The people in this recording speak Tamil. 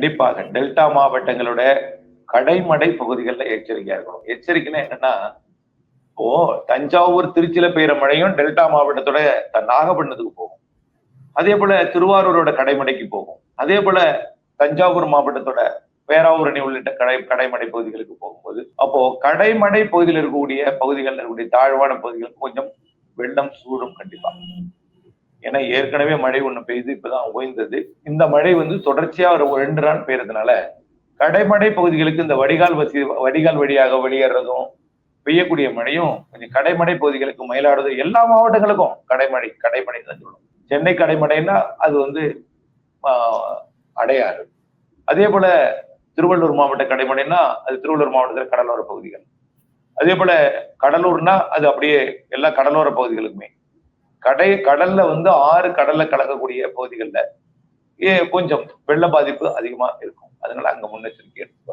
கண்டிப்பாக டெல்டா மாவட்டங்களோட கடைமடை பகுதிகள்ல எச்சரிக்கையா இருக்கணும். எச்சரிக்கைன்னா என்னன்னா, இப்போ தஞ்சாவூர், திருச்சியில பெய்யுற மழையும் டெல்டா மாவட்டத்தோட நாகப்பட்டினத்துக்கு போகும். அதே போல திருவாரூரோட கடைமடைக்கு போகும். அதே போல தஞ்சாவூர் மாவட்டத்தோட பேராவூரணி உள்ளிட்ட கடைமடை பகுதிகளுக்கு போகும்போது, அப்போ கடைமடை பகுதியில் இருக்கக்கூடிய பகுதிகள் இருக்கக்கூடிய தாழ்வான பகுதிகளுக்கு கொஞ்சம் வெள்ளம் சூழும் கண்டிப்பா. ஏன்னா ஏற்கனவே மழை ஒண்ணு பெய்து இப்பதான் ஓய்ந்தது. இந்த மழை வந்து தொடர்ச்சியா ஒரு 2 நாள் பெய்யறதுனால கடைமடை பகுதிகளுக்கு இந்த வடிகால் வழியாக வெளியேறதும் பெய்யக்கூடிய மழையும் கொஞ்சம் கடைமடை பகுதிகளுக்கு மயிலாடுதுறை எல்லா மாவட்டங்களுக்கும் கடைமடை தான் சொல்லணும். சென்னை கடைமடைன்னா அது வந்து அடையாறு. அதே போல திருவள்ளூர் மாவட்ட கடைமடைன்னா அது திருவள்ளூர் மாவட்டத்தில் கடலோர பகுதிகள். அதே போல கடலூர்னா அது அப்படியே எல்லா கடலோர பகுதிகளுக்குமே. கடல்ல வந்து 6 கடல்ல கலக்கக்கூடிய பகுதிகள்ல கொஞ்சம் வெள்ள பாதிப்பு அதிகமா இருக்கும். அதனால அங்க முன்னெச்சரிக்கை எடுத்து